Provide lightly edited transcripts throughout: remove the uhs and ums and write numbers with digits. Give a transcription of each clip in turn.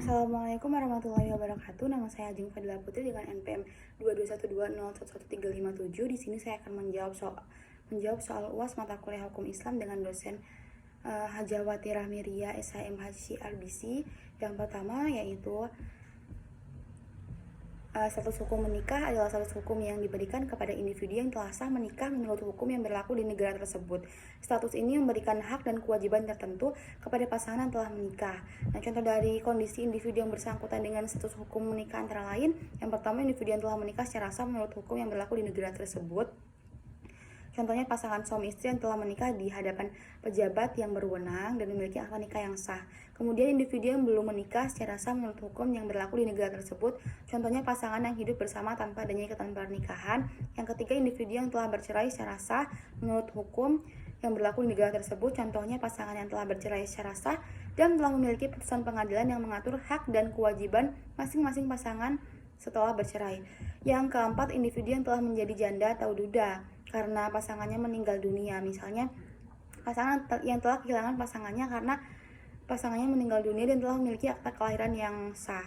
Assalamualaikum warahmatullahi wabarakatuh. Nama saya Ajeng Fadila Putri dengan NPM 22120111357. Di sini saya akan menjawab soal UAS mata kuliah Hukum Islam dengan dosen Hajawati Rahmiria SHMHC RBC. Yang pertama yaitu status hukum menikah adalah status hukum yang diberikan kepada individu yang telah sah menikah menurut hukum yang berlaku di negara tersebut. Status ini memberikan hak dan kewajiban tertentu kepada pasangan yang telah menikah. Nah, contoh dari kondisi individu yang bersangkutan dengan status hukum menikah antara lain, yang pertama, individu yang telah menikah secara sah menurut hukum yang berlaku di negara tersebut. Contohnya pasangan suami istri yang telah menikah di hadapan pejabat yang berwenang dan memiliki akta nikah yang sah. Kemudian individu yang belum menikah secara sah menurut hukum yang berlaku di negara tersebut. Contohnya pasangan yang hidup bersama tanpa adanya ikatan pernikahan. Yang ketiga, individu yang telah bercerai secara sah menurut hukum yang berlaku di negara tersebut. Contohnya pasangan yang telah bercerai secara sah dan telah memiliki putusan pengadilan yang mengatur hak dan kewajiban masing-masing pasangan setelah bercerai. Yang keempat, individu yang telah menjadi janda atau duda karena pasangannya meninggal dunia. Misalnya pasangan yang telah kehilangan pasangannya karena pasangannya meninggal dunia dan telah memiliki akta kelahiran yang sah,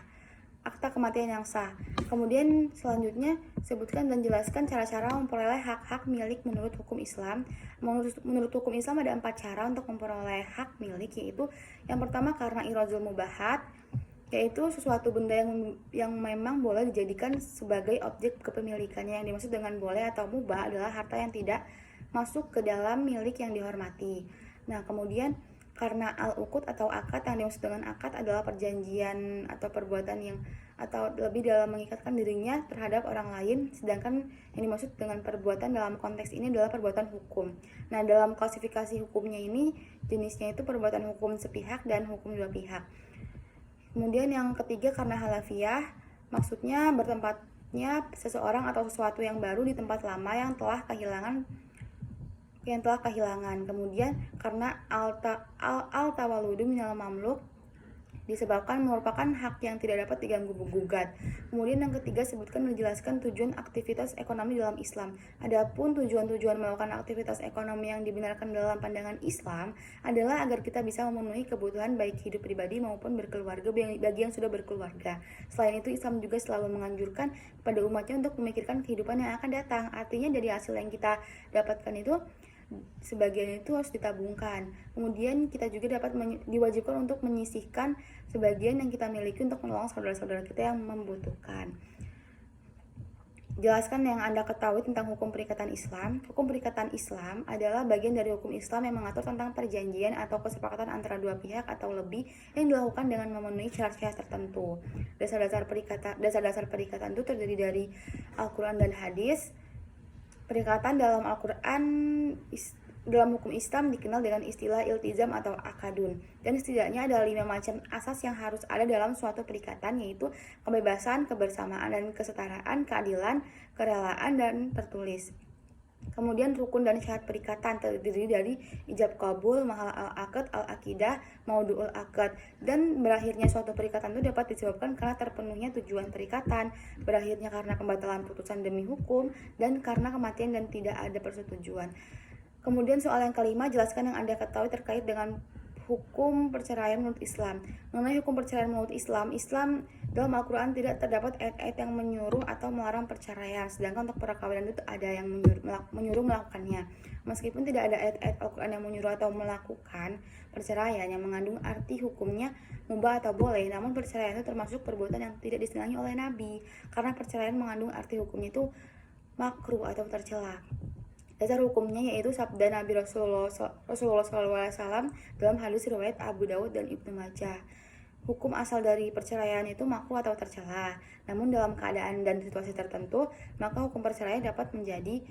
akta kematian yang sah. Kemudian selanjutnya sebutkan dan jelaskan cara-cara memperoleh hak-hak milik menurut hukum Islam. Menurut hukum Islam ada 4 cara untuk memperoleh hak milik, yaitu yang pertama karena irazul mubahat, yaitu sesuatu benda yang memang boleh dijadikan sebagai objek kepemilikannya. Yang dimaksud dengan boleh atau mubah adalah harta yang tidak masuk ke dalam milik yang dihormati. Nah, kemudian karena al-uqud atau akad, yang dimaksud dengan akad adalah perjanjian atau perbuatan yang atau lebih dalam mengikatkan dirinya terhadap orang lain, sedangkan yang dimaksud dengan perbuatan dalam konteks ini adalah perbuatan hukum. Nah, dalam klasifikasi hukumnya ini jenisnya itu perbuatan hukum sepihak dan hukum dua pihak. Kemudian yang ketiga karena halafiyah, maksudnya bertempatnya seseorang atau sesuatu yang baru di tempat lama yang telah kehilangan. Kemudian karena al-tawaludu minal mamluk, disebabkan merupakan hak yang tidak dapat diganggu gugat. Kemudian yang ketiga, sebutkan dan menjelaskan tujuan aktivitas ekonomi dalam Islam. Adapun tujuan-tujuan melakukan aktivitas ekonomi yang dibenarkan dalam pandangan Islam adalah agar kita bisa memenuhi kebutuhan baik hidup pribadi maupun berkeluarga bagi yang sudah berkeluarga. Selain itu, Islam juga selalu menganjurkan kepada umatnya untuk memikirkan kehidupan yang akan datang. Artinya dari hasil yang kita dapatkan itu sebagian itu harus ditabungkan. Kemudian kita juga dapat diwajibkan untuk menyisihkan sebagian yang kita miliki untuk menolong saudara-saudara kita yang membutuhkan. Jelaskan yang Anda ketahui tentang hukum perikatan Islam. Hukum perikatan Islam adalah bagian dari hukum Islam yang mengatur tentang perjanjian atau kesepakatan antara dua pihak atau lebih yang dilakukan dengan memenuhi syarat-syarat tertentu. Dasar-dasar perikatan itu terdiri dari Al-Quran dan hadis. Perikatan dalam Al-Quran dalam hukum Islam dikenal dengan istilah iltizam atau akadun. Dan setidaknya ada 5 macam asas yang harus ada dalam suatu perikatan, yaitu kebebasan, kebersamaan dan kesetaraan, keadilan, kerelaan, dan tertulis. Kemudian rukun dan syarat perikatan terdiri dari ijab kabul, mahal al-akad, al-akidah, maudu'ul akad. Dan berakhirnya suatu perikatan itu dapat disebabkan karena terpenuhnya tujuan perikatan, berakhirnya karena pembatalan putusan demi hukum, dan karena kematian dan tidak ada persetujuan. Kemudian soal yang kelima, jelaskan yang Anda ketahui terkait dengan hukum perceraian menurut Islam. Mengenai hukum perceraian menurut Islam, dalam Al-Quran tidak terdapat ayat-ayat yang menyuruh atau melarang perceraian, sedangkan untuk perkawinan itu ada yang menyuruh melakukannya. Meskipun tidak ada ayat-ayat Al-Quran yang menyuruh atau melakukan perceraian yang mengandung arti hukumnya mubah atau boleh, namun perceraian itu termasuk perbuatan yang tidak disenangi oleh Nabi, karena perceraian mengandung arti hukumnya itu makruh atau tercela. Dasar hukumnya yaitu sabda Nabi Rasulullah SAW dalam hadis riwayat Abu Dawud dan Ibnu Majah. Hukum asal dari perceraian itu makruh atau tercela. Namun dalam keadaan dan situasi tertentu, maka hukum perceraian dapat menjadi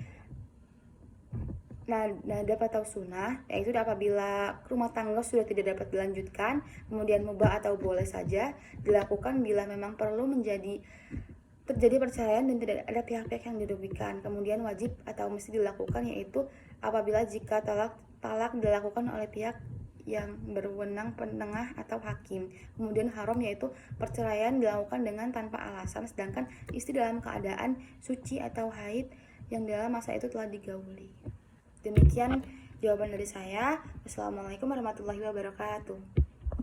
nadab atau sunnah, yaitu apabila rumah tangga sudah tidak dapat dilanjutkan, kemudian mubah atau boleh saja dilakukan bila memang perlu terjadi perceraian dan tidak ada pihak-pihak yang dirugikan. Kemudian wajib atau mesti dilakukan, yaitu apabila jika talak dilakukan oleh pihak yang berwenang penengah atau hakim. Kemudian haram, yaitu perceraian dilakukan dengan tanpa alasan sedangkan istri dalam keadaan suci atau haid yang dalam masa itu telah digauli. Demikian jawaban dari saya. Wassalamualaikum warahmatullahi wabarakatuh.